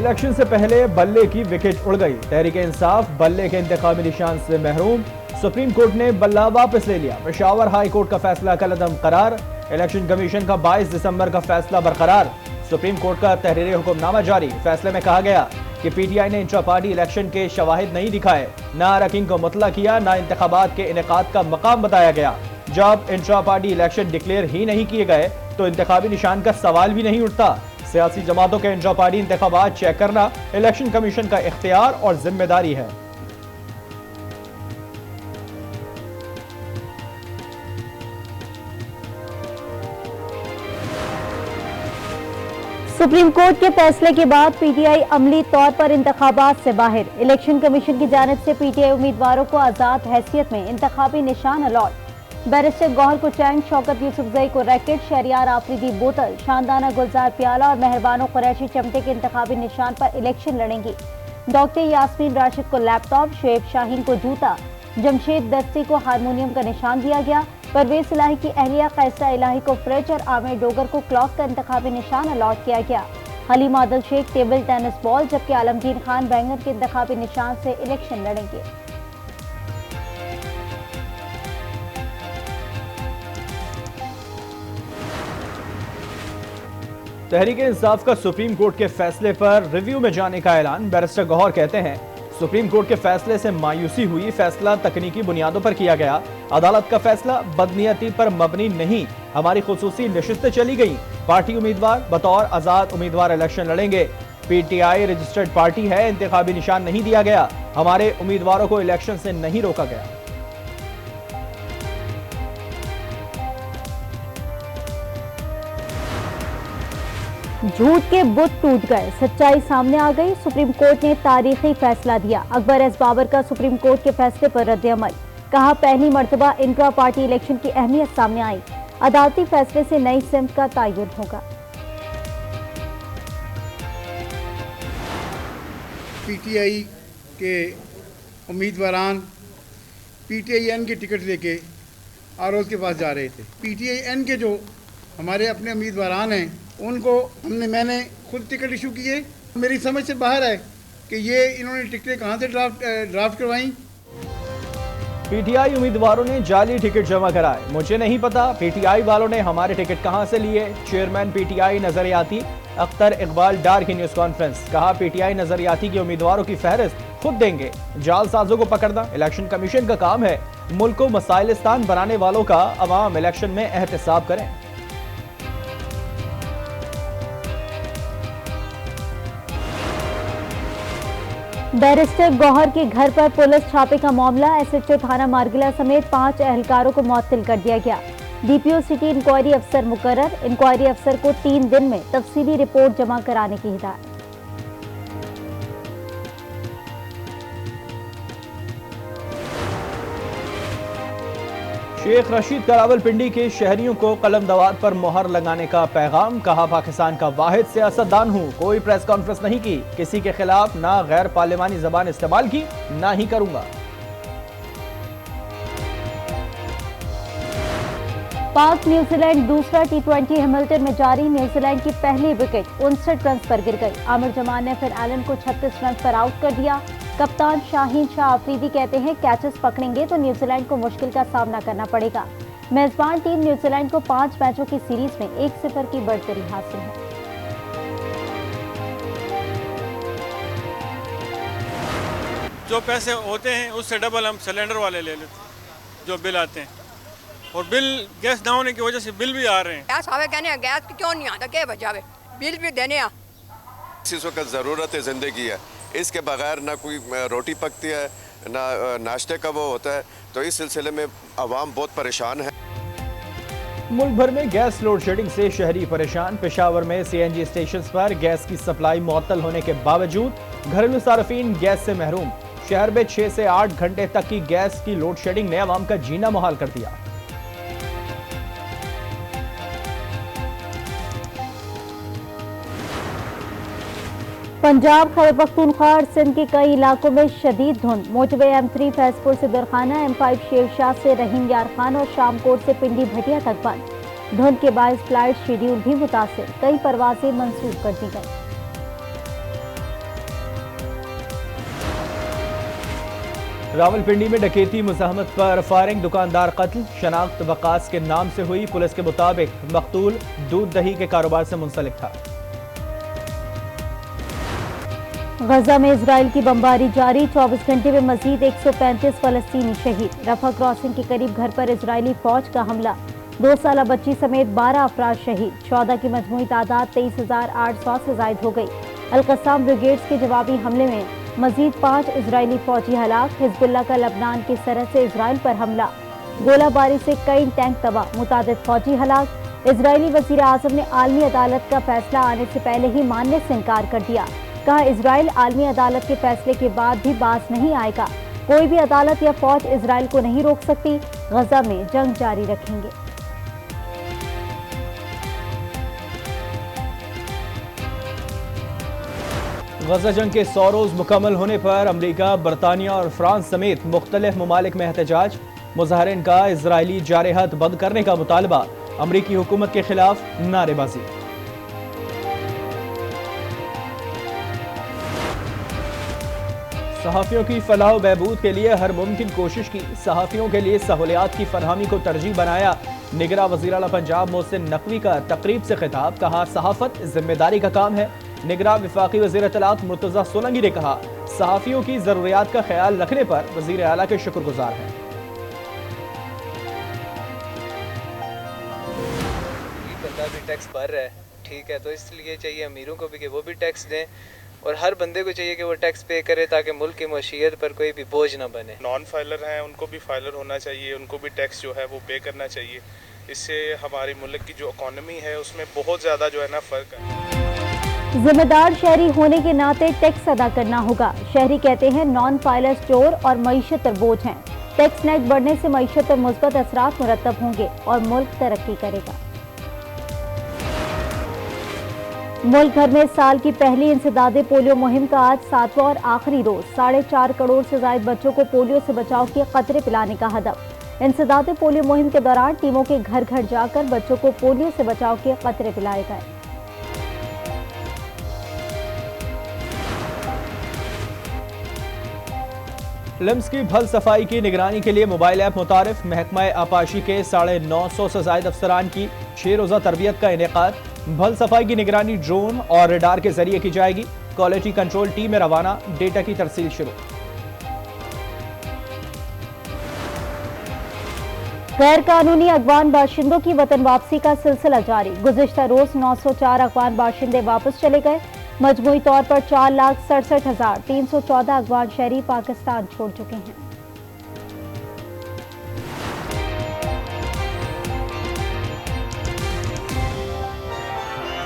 Election से पहले बल्ले की विकेट उड़ गई। तहरीक-ए-इंसाफ बल्ले के इंतखाबी निशान से महरूम। सुप्रीम कोर्ट ने बल्ला वापस ले लिया। पेशावर हाई कोर्ट का फैसला कलअदम करार। इलेक्शन कमीशन का 22 दिसंबर का फैसला बरकरार। सुप्रीम कोर्ट का तहरीरी हुक्मनामा जारी। फैसले में कहा गया कि पीटीआई ने इंट्रा पार्टी इलेक्शन के शवाहिद नहीं दिखाए, ना अरकान को मुतला किया, ना इंतखाबात के इनेकाद का मकाम बताया गया। जब इंट्रा पार्टी इलेक्शन डिक्लेयर ही नहीं किए गए तो इंतखाबी निशान का सवाल भी नहीं उठता। सियासी जमातों के इंट्रा पार्टी इंतखाबात चेक करना इलेक्शन कमीशन का इख्तियार और जिम्मेदारी है। सुप्रीम कोर्ट के फैसले के बाद पीटीआई अमली तौर पर इंतखाबात से बाहर। इलेक्शन कमीशन की जानिब से पीटीआई उम्मीदवारों को आजाद हैसियत में इंतखाबी निशान अलॉट। बैरिस्टर गौहर को चैन, शौकत यूसुफजई को रैकेट, शहरियार आफरीदी बोतल, शानदाना गुलजार प्याला और मेहरबानो कुरैशी चमटे के इंतखाबी निशान पर इलेक्शन लड़ेंगी। डॉक्टर यास्मीन राशिद को लैपटॉप, शुएब शाहीन को जूता, जमशेद दस्ती को हारमोनियम का निशान दिया गया। परवेज इलाही की अहलिया कैसरा इलाही को फ्रिज और आमिर डोगर को क्लॉक का इंतखाबी निशान अलॉट किया गया। Haleem Adil Sheikh table tennis ball, जबकि आलमगीर खान बैंगन के इंतखाबी निशान से इलेक्शन लड़ेंगे। तहरीक-ए-इंसाफ का सुप्रीम कोर्ट के फैसले पर रिव्यू में जाने का ऐलान। बैरिस्टर गौहर कहते हैं, सुप्रीम कोर्ट के फैसले से मायूसी हुई। फैसला तकनीकी बुनियादों पर किया गया। अदालत का फैसला बदनीयती पर मबनी नहीं। हमारी खुसूसी नशिस्तें चली गई। पार्टी उम्मीदवार बतौर आजाद उम्मीदवार इलेक्शन लड़ेंगे। पीटीआई रजिस्टर्ड पार्टी है, इंतखाबी निशान नहीं दिया गया। हमारे उम्मीदवारों को इलेक्शन से नहीं रोका गया। झूठ के बुत टूट गए, सच्चाई सामने आ गई। सुप्रीम कोर्ट ने तारीखी फैसला दिया। अकबर एस बाबर का सुप्रीम कोर्ट के फैसले पर रद्द-ए-अमल। कहा, पहली मर्तबा इंट्रा पार्टी इलेक्शन की अहमियत सामने आई। अदालती फैसले से नई सिमत का तयन होगा। पीटीआई के उम्मीदवारान पीटीआईएन की टिकट लेके आरओ के पास जा रहे थे। पीटीआईएन के जो हमारे अपने उम्मीदवारान हैं उनको मैंने खुद टिकट इशू किए। मेरी समझ से बाहर है कि ये इन्होंने टिकटें कहाँ से ड्राफ्ट करवाई। पीटीआई उम्मीदवारों ने जाली टिकट जमा कराए। मुझे नहीं पता पीटीआई वालों ने हमारे टिकट कहां से लिए। चेयरमैन पीटीआई नजरियाती अख्तर इकबाल डार की न्यूज कॉन्फ्रेंस। कहा, पीटीआई नजरियाती के उम्मीदवारों की फहरिस्त खुद देंगे। जालसाजों को पकड़ना इलेक्शन कमीशन का काम है। मुल्क को मसाइलिस्तान बनाने वालों का अवाम इलेक्शन में एहतसाब करें। बैरिस्टर गौहर के घर पर पुलिस छापे का मामला। एसएचओ थाना मारगिला समेत 5 एहलकारों को मुअत्तल कर दिया गया। डीपीओ सिटी इंक्वायरी अफसर मुकर्रर। इंक्वायरी अफसर को 3 दिन में तफसीली रिपोर्ट जमा कराने की हिदायत। शेख रशीद का रावलपिंडी के शहरियों को कलमदवात पर मोहर लगाने का पैगाम। कहा, पाकिस्तान का वाहिद सियासतदान हूं। कोई प्रेस कॉन्फ्रेंस नहीं की। किसी के खिलाफ ना गैर पार्लिमानी जबान इस्तेमाल की, ना ही करूंगा। पाक न्यूजीलैंड दूसरा टी20 हैमिल्टन में जारी। न्यूजीलैंड की पहली विकेट 59 रन पर गिर गई। आमिर जमान ने फिर एलन को 36 रन पर आउट कर दिया। कप्तान शाहीन शाह आफरीदी कहते हैं, कैचेस पकड़ेंगे तो न्यूजीलैंड को मुश्किल का सामना करना पड़ेगा। मेजबान टीम न्यूजीलैंड को 5 मैचों की सीरीज में 1-0 की बढ़तरी हासिल है। जो पैसे होते हैं उससे डबल हम सिलेंडर वाले ले लेते हैं जो बिल आते हैं, और बिल गैस ना होने की वजह से बिल भी आ रहे हैं। गैस आवे कहने गैस क्यों नहीं आता, क्या वजह है, बिल भी देने आ। इस वक्त ज़रूरत है ज़िंदगी है, इसके बगैर ना कोई रोटी पकती है ना नाश्ते का वो होता है। तो इस सिलसिले में आवाम बहुत परेशान है। मुल्क भर में गैस लोड शेडिंग से शहरी परेशान। पेशावर में सीएनजी स्टेशन पर गैस की सप्लाई मुअत्तल होने के बावजूद घरेलू सार्फिन गैस से महरूम। शहर में 6 से 8 घंटे तक की गैस की लोड शेडिंग ने आवाम का जीना मुहाल कर दिया। पंजाब, खैबर पख्तूनख्वा और सिंध के कई इलाकों में शदीद धुंध। मोटवे M3 फैजपुर से दरखाना, M5 शेरशाह से रहीम यार खान और शामकोट से पिंडी भटिया तक बंद। धुंध के बायस फ्लाइट शेड्यूल भी मुतासिर, कई परवाजें मंसूब कर दी गई। रावलपिंडी में डकैती मुज़ाहमत पर फायरिंग, दुकानदार कत्ल, शनाख्त वकास के नाम से हुई। पुलिस के मुताबिक मकतूल दूध दही के कारोबार से मुंसलिक था। गजा में इजराइल की बमबारी जारी, 24 घंटे में मजीद 135 फलस्तीनी शहीद। रफा क्रॉसिंग के करीब घर पर इजरायली फौज का हमला, 2 साला बच्ची समेत 12 अफराद शहीद। शौदा की मजमूई तादाद 23,800 से जायद हो गई। अल-कस्साम ब्रिगेड्स के जवाबी हमले में मजीद 5 इजरायली फौजी हलाक। हिजबुल्लाह का लबनान की सरहद से इजराइल पर हमला, गोलाबारी से कई टैंक तबाह, मुतादिद फौजी हलाक। इजरायली वजीर आजम ने आलमी अदालत का फैसला आने से पहले ही मानने से इनकार कर दिया। कहा, इजराइल आलमी अदालत के फैसले के बाद भी बाज नहीं आएगा। कोई भी अदालत या फौज इजराइल को नहीं रोक सकती। गजा में जंग जारी रखेंगे। गजा जंग के 100 रोज मुकम्मल होने पर अमरीका, बरतानिया और फ्रांस समेत मुख्तलिफ ममालिक में एहतजाज। मुजाहरीन का इजरायली जारहत बंद करने का मुतालबा, अमरीकी हुकूमत के खिलाफ नारेबाजी। सहाफ़ियों की फलाह बहबूद के लिए हर मुमकिन कोशिश की, सहाफ़ियों के लिए सहूलियात की फरहमी को तरजीह बनाया। निगरां वज़ीर आला पंजाब मोहसिन नकवी का तकरीब से खिताब, कहा सहाफ़त जिम्मेदारी का काम है। निगरां वफाकी वज़ीर इत्तलात मुर्तज़ा सोलंकी ने कहा, सहाफ़ियों की ज़रूरियात का ख्याल रखने पर वज़ीर आला के शुक्रगुजार हैं। बंदा भी टैक्स भर रहा है, ठीक है, तो इसलिए चाहिए अमीरों को भी कि वो भी टैक्स दें, और हर बंदे को चाहिए कि वो टैक्स पे करे ताकि मुल्क की मशीयत पर कोई भी बोझ ना बने। नॉन फाइलर हैं उनको भी फाइलर होना चाहिए, उनको भी टैक्स जो है वो पे करना चाहिए। इससे हमारी मुल्क की जो इकॉनमी है उसमें बहुत ज़्यादा जो है ना फ़र्क है। जिम्मेदार शहरी होने के नाते टैक्स अदा करना होगा। शहरी कहते हैं नॉन फाइलर चोर और मईशत पर बोझ हैं। टैक्स नेट बढ़ने से मईशत पर मुस्बत असरात मुरतब होंगे और मुल्क तरक्की करेगा। मुल्क भर में साल की पहली इंसदादे पोलियो मुहिम का आज 7वां और आखिरी रोज 4.5 करोड़ से ज्यादा बच्चों को पोलियो से बचाव के कतरे पिलाने का हदफ। इंसदादे पोलियो मुहिम के दौरान टीमों के घर घर जाकर बच्चों को पोलियो से बचाव के कतरे पिलाए गए। लिम्स की भल सफाई की निगरानी के लिए मोबाइल ऐप मुतारिफ। महकमा आपाशी के 950 से ज्यादा अफसरान की 6 रोजा तरबियत का इनेकाद। भल सफाई की निगरानी ड्रोन और रेडार के जरिए की जाएगी। क्वालिटी कंट्रोल टीम में रवाना, डेटा की तरसील शुरू। गैर कानूनी अफगान बाशिंदों की वतन वापसी का सिलसिला जारी। गुज़िश्ता रोज 904 अफगान बाशिंदे वापस चले गए। मजमूई तौर पर 4,67,314 अफगान शहरी पाकिस्तान छोड़ चुके हैं।